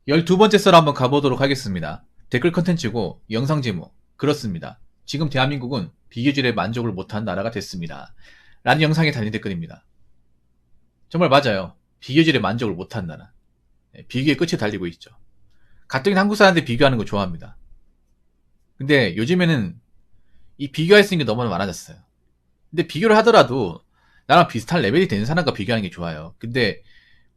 12번째 썰 한번 가보도록 하겠습니다. 댓글 컨텐츠고 영상 제목 그렇습니다. 지금 대한민국은 비교질에 만족을 못한 나라가 됐습니다. 라는 영상에 달린 댓글입니다. 정말 맞아요. 비교질에 만족을 못한 나라. 비교의 끝에 달리고 있죠. 가뜩이나 한국 사람들 비교하는 거 좋아합니다. 근데 요즘에는 이 비교할 수 있는 게 너무 많아졌어요. 근데 비교를 하더라도 나랑 비슷한 레벨이 되는 사람과 비교하는 게 좋아요. 근데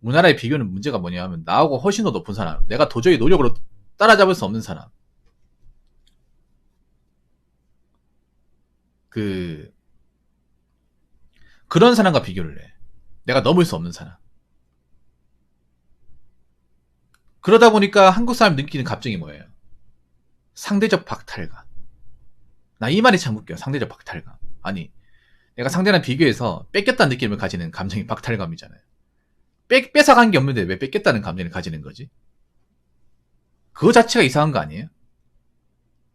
우리나라의 비교는 문제가 뭐냐면 나하고 훨씬 더 높은 사람, 내가 도저히 노력으로 따라잡을 수 없는 사람, 그런 사람과 비교를 해. 내가 넘을 수 없는 사람. 그러다 보니까 한국 사람 느끼는 감정이 뭐예요? 상대적 박탈감. 나 이 말이 참 웃겨요. 상대적 박탈감. 아니, 내가 상대랑 비교해서 뺏겼다는 느낌을 가지는 감정이 박탈감이잖아요. 뺏어간 게 없는데 왜 뺏겼다는 감정을 가지는 거지? 그거 자체가 이상한 거 아니에요?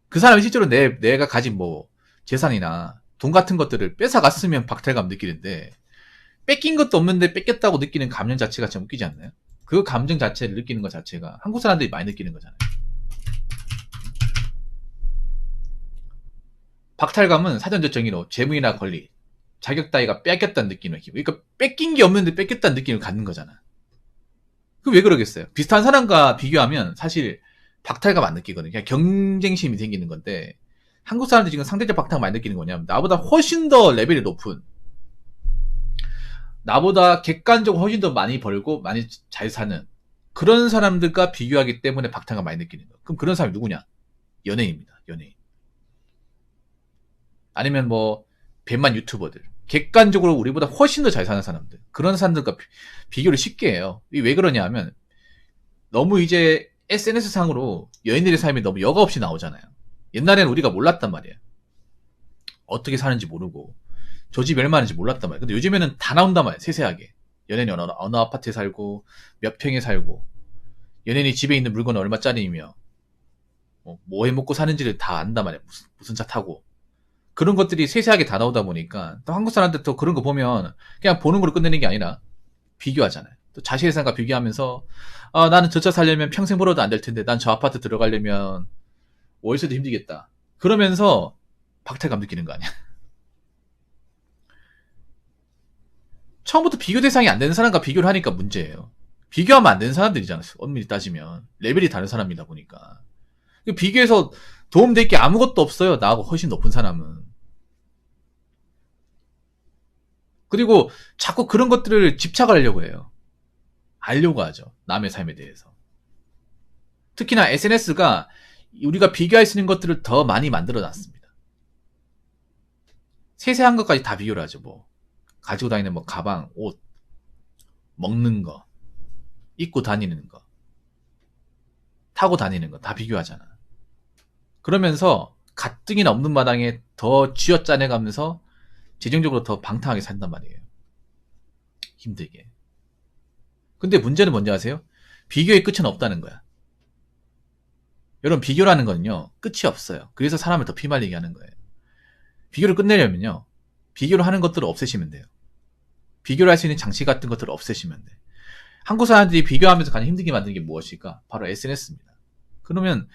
그 사람이 실제로 내가 가진 뭐 재산이나 돈 같은 것들을 뺏어갔으면 박탈감 느끼는데 뺏긴 것도 없는데 뺏겼다고 느끼는 감정 자체가 참 웃기지 않나요? 그 감정 자체를 느끼는 것 자체가 한국 사람들이 많이 느끼는 거잖아요. 박탈감은 사전적 정의로 재물이나 권리, 자격 따위가 뺏겼다는 느낌을 느끼고, 그러니까 뺏긴 게 없는데 뺏겼다는 느낌을 갖는 거잖아. 그 왜 그러겠어요? 비슷한 사람과 비교하면 사실 박탈감 안 느끼거든요. 그냥 경쟁심이 생기는 건데, 한국 사람들이 지금 상대적 박탈감 많이 느끼는 거냐면 나보다 훨씬 더 레벨이 높은, 나보다 객관적으로 훨씬 더 많이 벌고 많이 잘 사는 그런 사람들과 비교하기 때문에 박탈감 많이 느끼는 거예요. 그럼 그런 사람이 누구냐? 연예인입니다. 연예인. 아니면 뭐 벤만 유튜버들. 객관적으로 우리보다 훨씬 더 잘 사는 사람들. 그런 사람들과 비교를 쉽게 해요. 왜 그러냐 하면 너무 이제 SNS 상으로 연예인들의 삶이 너무 여과 없이 나오잖아요. 옛날에는 우리가 몰랐단 말이에요. 어떻게 사는지 모르고 저 집 얼마인지 몰랐단 말이에요. 근데 요즘에는 다 나온단 말이에요. 세세하게. 연예인이 어느 아파트에 살고 몇 평에 살고 연예인이 집에 있는 물건은 얼마짜리이며 뭐 해먹고 사는지를 다 안단 말이에요. 무슨 차 타고. 그런 것들이 세세하게 다 나오다 보니까 또 한국 사람들 또 그런 거 보면 그냥 보는 걸로 끝내는 게 아니라 비교하잖아요. 또 자신의 삶과 비교하면서 나는 저 차 살려면 평생 벌어도 안 될 텐데 난 저 아파트 들어가려면 월세도 힘들겠다. 그러면서 박탈감 느끼는 거 아니야. 처음부터 비교 대상이 안 되는 사람과 비교를 하니까 문제예요. 비교하면 안 되는 사람들이잖아요. 엄밀히 따지면 레벨이 다른 사람이다 보니까 비교해서 도움될 게 아무것도 없어요. 나하고 훨씬 높은 사람은. 그리고 자꾸 그런 것들을 집착을 하려고 해요. 알려고 하죠. 남의 삶에 대해서. 특히나 SNS가 우리가 비교할 수 있는 것들을 더 많이 만들어 놨습니다. 세세한 것까지 다 비교를 하죠. 뭐 가지고 다니는 뭐 가방, 옷, 먹는 거, 입고 다니는 거, 타고 다니는 거 다 비교하잖아. 그러면서 가뜩이나 없는 마당에 더 쥐어짜내가면서 재정적으로 더 방탕하게 산단 말이에요. 힘들게. 근데 문제는 뭔지 아세요? 비교의 끝은 없다는 거야. 여러분, 비교라는 거는요, 끝이 없어요. 그래서 사람을 더 피말리게 하는 거예요. 비교를 끝내려면요, 비교를 하는 것들을 없애시면 돼요. 비교를 할 수 있는 장치 같은 것들을 없애시면 돼. 한국 사람들이 비교하면서 가장 힘들게 만드는 게 무엇일까? 바로 SNS입니다. 그러면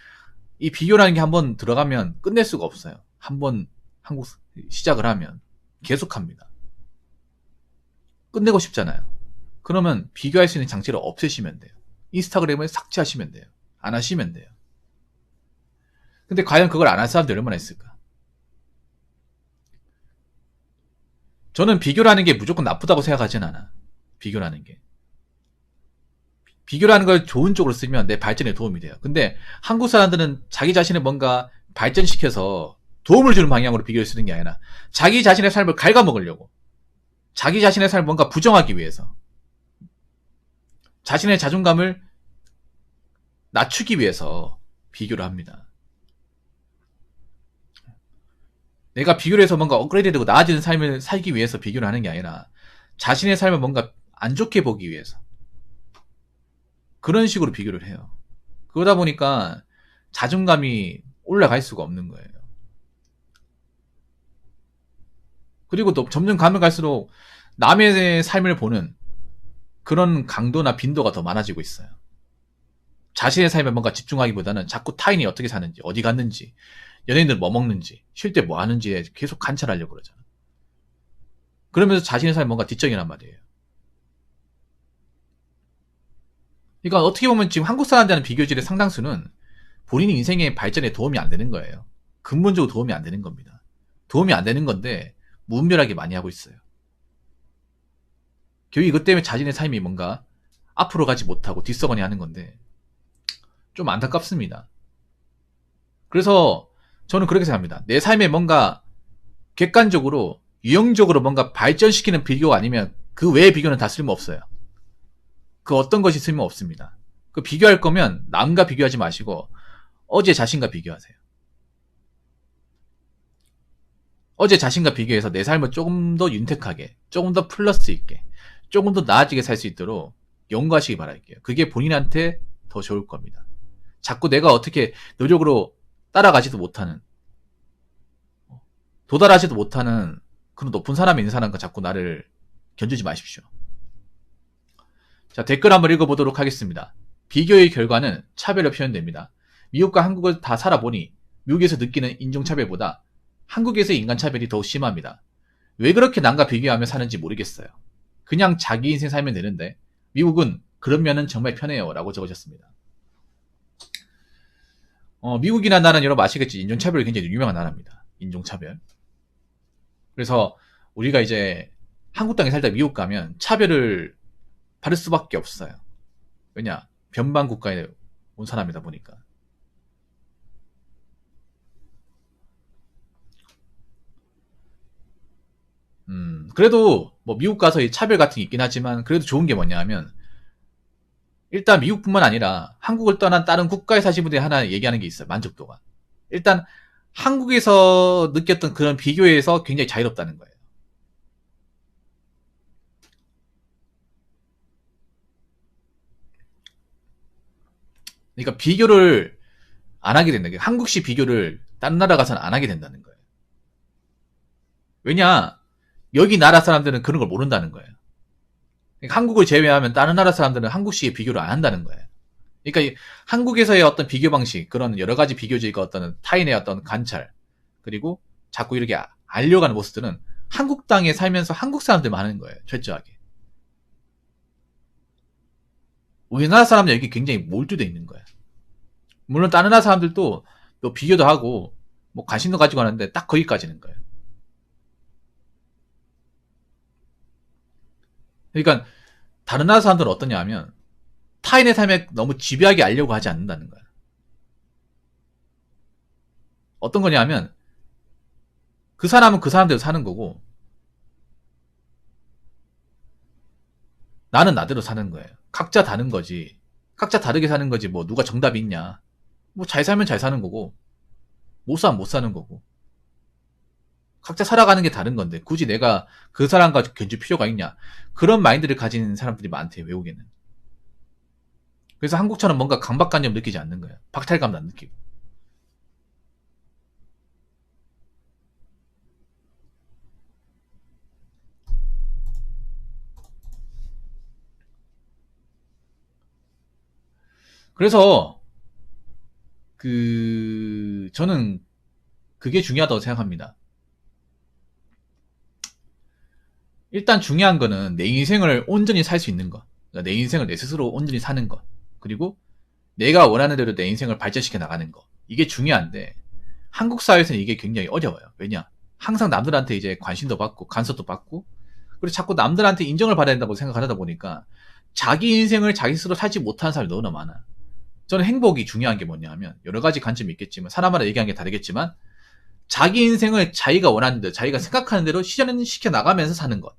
이 비교라는 게 한번 들어가면 끝낼 수가 없어요. 한번 한국 시작을 하면 계속합니다. 끝내고 싶잖아요. 그러면 비교할 수 있는 장치를 없애시면 돼요. 인스타그램을 삭제하시면 돼요. 안 하시면 돼요. 근데 과연 그걸 안 할 사람들이 얼마나 있을까? 저는 비교라는 게 무조건 나쁘다고 생각하진 않아. 비교라는 게. 비교라는 걸 좋은 쪽으로 쓰면 내 발전에 도움이 돼요. 근데 한국 사람들은 자기 자신을 뭔가 발전시켜서 도움을 주는 방향으로 비교를 쓰는 게 아니라 자기 자신의 삶을 갉아먹으려고, 자기 자신의 삶을 뭔가 부정하기 위해서, 자신의 자존감을 낮추기 위해서 비교를 합니다. 내가 비교를 해서 뭔가 업그레이드되고 나아지는 삶을 살기 위해서 비교를 하는 게 아니라 자신의 삶을 뭔가 안 좋게 보기 위해서 그런 식으로 비교를 해요. 그러다 보니까 자존감이 올라갈 수가 없는 거예요. 그리고 또 점점 가면 갈수록 남의 삶을 보는 그런 강도나 빈도가 더 많아지고 있어요. 자신의 삶에 뭔가 집중하기보다는 자꾸 타인이 어떻게 사는지, 어디 갔는지, 연예인들 뭐 먹는지, 쉴 때 뭐 하는지에 계속 관찰하려고 그러잖아. 그러면서 자신의 삶에 뭔가 뒷정이란 말이에요. 그러니까 어떻게 보면 지금 한국 사람들하는 비교질의 상당수는 본인 인생의 발전에 도움이 안 되는 거예요. 근본적으로 도움이 안 되는 겁니다. 도움이 안 되는 건데 무분별하게 많이 하고 있어요. 결국 이것 때문에 자신의 삶이 뭔가 앞으로 가지 못하고 뒷서거니 하는 건데 좀 안타깝습니다. 그래서 저는 그렇게 생각합니다. 내 삶에 뭔가 객관적으로 유형적으로 뭔가 발전시키는 비교가 아니면 그 외의 비교는 다 쓸모없어요. 그 어떤 것이 쓸모없습니다. 그 비교할 거면 남과 비교하지 마시고 어제 자신과 비교하세요. 어제 자신과 비교해서 내 삶을 조금 더 윤택하게, 조금 더 플러스 있게, 조금 더 나아지게 살 수 있도록 연구하시기 바랄게요. 그게 본인한테 더 좋을 겁니다. 자꾸 내가 어떻게 노력으로 따라가지도 못하는, 도달하지도 못하는 그런 높은 사람이 있는 사람과 자꾸 나를 견주지 마십시오. 자, 댓글 한번 읽어보도록 하겠습니다. 비교의 결과는 차별로 표현됩니다. 미국과 한국을 다 살아보니 미국에서 느끼는 인종차별보다 한국에서의 인간차별이 더욱 심합니다. 왜 그렇게 남과 비교하며 사는지 모르겠어요. 그냥 자기 인생 살면 되는데 미국은 그런 면은 정말 편해요 라고 적으셨습니다. 미국이나 나라는 여러분 아시겠지. 인종차별이 굉장히 유명한 나라입니다. 인종차별. 그래서 우리가 이제 한국 땅에 살다 미국 가면 차별을 받을 수밖에 없어요. 왜냐? 변방 국가에 온 사람이다 보니까. 그래도 뭐 미국 가서 이 차별 같은 게 있긴 하지만 그래도 좋은 게 뭐냐 하면 일단 미국뿐만 아니라 한국을 떠난 다른 국가에 사신 분들이 하나 얘기하는 게 있어요. 만족도가. 일단 한국에서 느꼈던 그런 비교에서 굉장히 자유롭다는 거예요. 그러니까 비교를 안 하게 된다. 한국식 비교를 다른 나라 가서는 안 하게 된다는 거예요. 왜냐? 여기 나라 사람들은 그런 걸 모른다는 거예요. 그러니까 한국을 제외하면 다른 나라 사람들은 한국식의 비교를 안 한다는 거예요. 그러니까 한국에서의 어떤 비교 방식, 그런 여러 가지 비교적인 어떤 타인의 어떤 관찰, 그리고 자꾸 이렇게 알려가는 모습들은 한국 땅에 살면서 한국 사람들만 하는 거예요. 철저하게. 우리나라 사람들 여기 굉장히 몰두되어 있는 거예요. 물론 다른 나라 사람들도 또 비교도 하고 뭐 관심도 가지고 하는데 딱 거기까지는 거예요. 그러니까 다른 나라 사람들은 어떠냐 하면 타인의 삶에 너무 집요하게 알려고 하지 않는다는 거예요. 어떤 거냐 하면 그 사람은 그 사람대로 사는 거고 나는 나대로 사는 거예요. 각자 다른 거지. 각자 다르게 사는 거지. 뭐 누가 정답이 있냐. 뭐 잘 살면 잘 사는 거고 못 살면 못 사는 거고 각자 살아가는 게 다른 건데 굳이 내가 그 사람과 견줄 필요가 있냐. 그런 마인드를 가진 사람들이 많대요. 외국에는. 그래서 한국처럼 뭔가 강박관념 느끼지 않는 거예요. 박탈감도 안 느끼고. 그래서 저는 그게 중요하다고 생각합니다. 일단 중요한 거는 내 인생을 온전히 살 수 있는 거. 그러니까 내 인생을 내 스스로 온전히 사는 거. 그리고 내가 원하는 대로 내 인생을 발전시켜 나가는 거. 이게 중요한데 한국 사회에서는 이게 굉장히 어려워요. 왜냐? 항상 남들한테 이제 관심도 받고 간섭도 받고 그리고 자꾸 남들한테 인정을 받아야 된다고 생각하다 보니까 자기 인생을 자기 스스로 살지 못하는 사람이 너무나 많아. 저는 행복이 중요한 게 뭐냐 하면 여러 가지 관점이 있겠지만 사람마다 얘기하는 게 다르겠지만 자기 인생을 자기가 원하는 대로 자기가 생각하는 대로 실현시켜 나가면서 사는 것.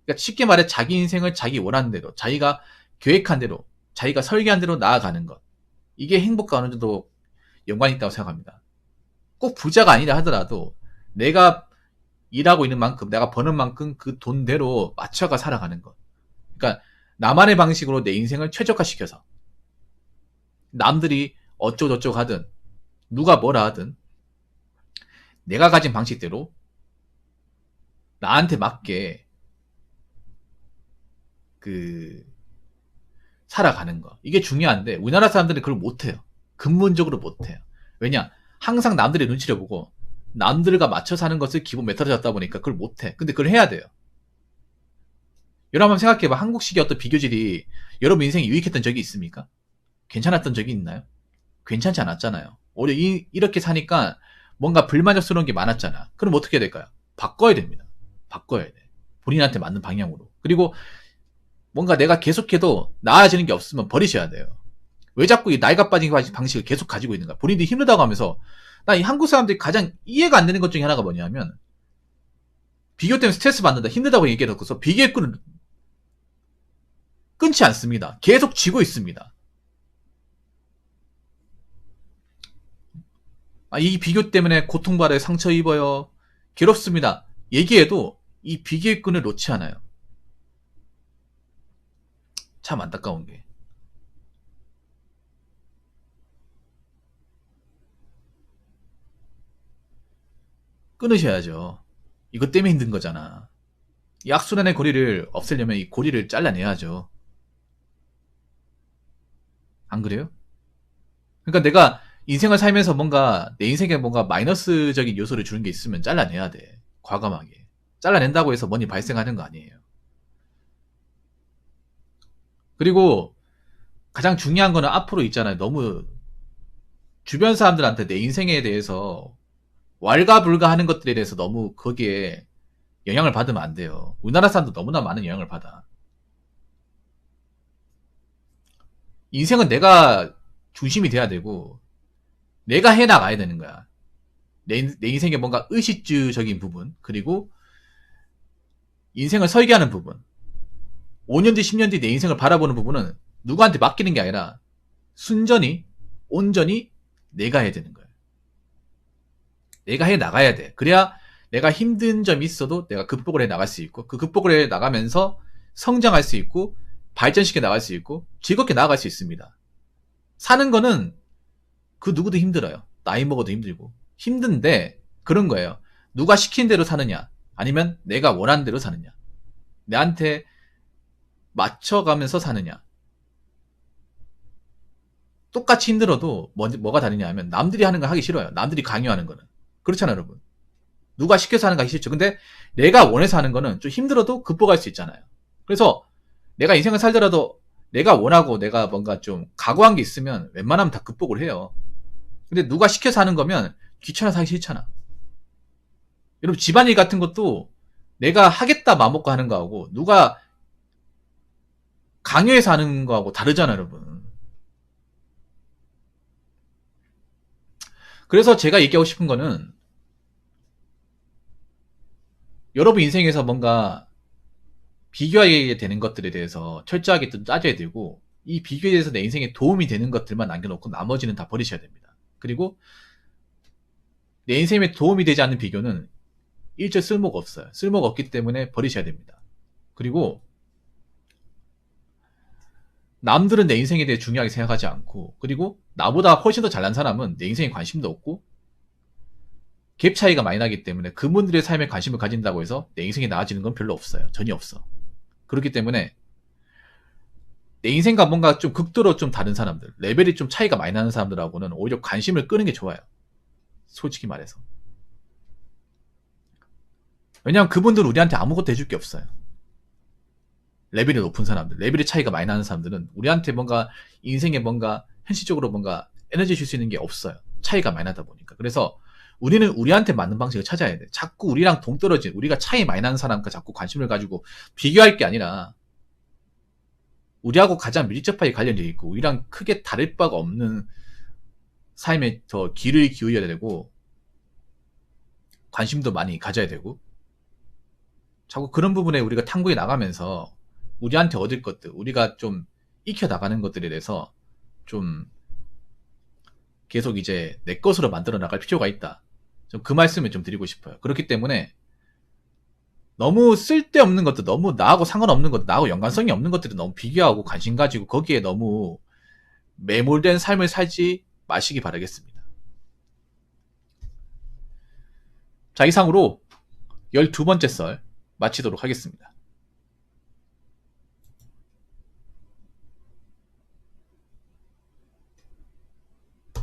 그러니까 쉽게 말해 자기 인생을 자기 원하는 대로 자기가 계획한 대로 자기가 설계한 대로 나아가는 것. 이게 행복과 어느 정도 연관이 있다고 생각합니다. 꼭 부자가 아니라 하더라도 내가 일하고 있는 만큼 내가 버는 만큼 그 돈대로 맞춰가 살아가는 것. 그러니까 나만의 방식으로 내 인생을 최적화시켜서 남들이 어쩌고저쩌고 하든 누가 뭐라 하든 내가 가진 방식대로 나한테 맞게 살아가는 거. 이게 중요한데 우리나라 사람들은 그걸 못해요. 근본적으로 못해요. 왜냐? 항상 남들의 눈치를 보고 남들과 맞춰 사는 것을 기본 메타로 잡다 보니까 그걸 못해. 근데 그걸 해야 돼요. 여러분 한번 생각해봐. 한국식의 어떤 비교질이 여러분 인생에 유익했던 적이 있습니까? 괜찮았던 적이 있나요? 괜찮지 않았잖아요. 오히려 이렇게 사니까 뭔가 불만족스러운 게 많았잖아. 그럼 어떻게 해야 될까요? 바꿔야 됩니다. 바꿔야 돼. 본인한테 맞는 방향으로. 그리고 뭔가 내가 계속해도 나아지는 게 없으면 버리셔야 돼요. 왜 자꾸 이 나이가 빠진 방식을 계속 가지고 있는가? 본인들이 힘들다고 하면서 나 이 한국 사람들이 가장 이해가 안 되는 것 중에 하나가 뭐냐면 비교 때문에 스트레스 받는다, 힘들다고 얘기해놓고서 비교의 끈을 끊지 않습니다. 계속 쥐고 있습니다. 이 비교 때문에 고통받아요, 상처 입어요, 괴롭습니다. 얘기해도 이 비교의 끈을 놓지 않아요. 참 안타까운 게. 끊으셔야죠. 이것 때문에 힘든 거잖아. 이 악순환의 고리를 없애려면 이 고리를 잘라내야죠. 안 그래요? 그러니까 내가 인생을 살면서 뭔가 내 인생에 뭔가 마이너스적인 요소를 주는 게 있으면 잘라내야 돼. 과감하게. 잘라낸다고 해서 뭔 일 발생하는 거 아니에요. 그리고 가장 중요한 거는 앞으로 있잖아요. 너무 주변 사람들한테 내 인생에 대해서 왈가불가 하는 것들에 대해서 너무 거기에 영향을 받으면 안 돼요. 우리나라 사람도 너무나 많은 영향을 받아. 인생은 내가 중심이 돼야 되고 내가 해나가야 되는 거야. 내 인생에 뭔가 의식주적인 부분, 그리고 인생을 설계하는 부분, 5년 뒤 10년 뒤 내 인생을 바라보는 부분은 누구한테 맡기는 게 아니라 순전히 온전히 내가 해야 되는 거예요. 내가 해 나가야 돼. 그래야 내가 힘든 점이 있어도 내가 극복을 해 나갈 수 있고, 그 극복을 해 나가면서 성장할 수 있고, 발전시켜 나갈 수 있고, 즐겁게 나아갈 수 있습니다. 사는 거는 그 누구도 힘들어요. 나이 먹어도 힘들고. 힘든데 그런 거예요. 누가 시킨 대로 사느냐, 아니면 내가 원하는 대로 사느냐, 내한테 맞춰가면서 사느냐. 똑같이 힘들어도 뭐가 다르냐 하면 남들이 하는 거 하기 싫어요. 남들이 강요하는 거는. 그렇잖아요, 여러분. 누가 시켜서 하는 거 하기 싫죠. 근데 내가 원해서 하는 거는 좀 힘들어도 극복할 수 있잖아요. 그래서 내가 인생을 살더라도 내가 원하고 내가 뭔가 좀 각오한 게 있으면 웬만하면 다 극복을 해요. 근데 누가 시켜서 하는 거면 귀찮아서 하기 싫잖아. 여러분, 집안일 같은 것도 내가 하겠다 마음먹고 하는 거하고 누가 강요해서 하는 거하고 다르잖아요, 여러분. 그래서 제가 얘기하고 싶은 거는 여러분 인생에서 뭔가 비교하게 되는 것들에 대해서 철저하게 좀 따져야 되고, 이 비교에 대해서 내 인생에 도움이 되는 것들만 남겨놓고 나머지는 다 버리셔야 됩니다. 그리고 내 인생에 도움이 되지 않는 비교는 일절 쓸모가 없어요. 쓸모가 없기 때문에 버리셔야 됩니다. 그리고 남들은 내 인생에 대해 중요하게 생각하지 않고, 그리고 나보다 훨씬 더 잘난 사람은 내 인생에 관심도 없고, 갭 차이가 많이 나기 때문에 그분들의 삶에 관심을 가진다고 해서 내 인생이 나아지는 건 별로 없어요. 전혀 없어. 그렇기 때문에 내 인생과 뭔가 좀 극도로 좀 다른 사람들, 레벨이 좀 차이가 많이 나는 사람들하고는 오히려 관심을 끄는 게 좋아요. 솔직히 말해서. 왜냐하면 그분들은 우리한테 아무것도 해줄 게 없어요. 레벨이 높은 사람들, 레벨이 차이가 많이 나는 사람들은 우리한테 뭔가 인생에 뭔가 현실적으로 뭔가 에너지 줄 수 있는 게 없어요. 차이가 많이 나다 보니까. 그래서 우리는 우리한테 맞는 방식을 찾아야 돼. 자꾸 우리랑 동떨어진, 우리가 차이 많이 나는 사람과 자꾸 관심을 가지고 비교할 게 아니라 우리하고 가장 밀접하게 관련되어 있고 우리랑 크게 다를 바가 없는 삶에 더 귀를 기울여야 되고 관심도 많이 가져야 되고, 자꾸 그런 부분에 우리가 탐구해 나가면서 우리한테 얻을 것들, 우리가 좀 익혀 나가는 것들에 대해서 좀 계속 이제 내 것으로 만들어 나갈 필요가 있다. 좀 그 말씀을 좀 드리고 싶어요. 그렇기 때문에 너무 쓸데없는 것들, 너무 나하고 상관없는 것들, 나하고 연관성이 없는 것들을 너무 비교하고 관심 가지고 거기에 너무 매몰된 삶을 살지 마시기 바라겠습니다. 자, 이상으로 12번째 썰 마치도록 하겠습니다.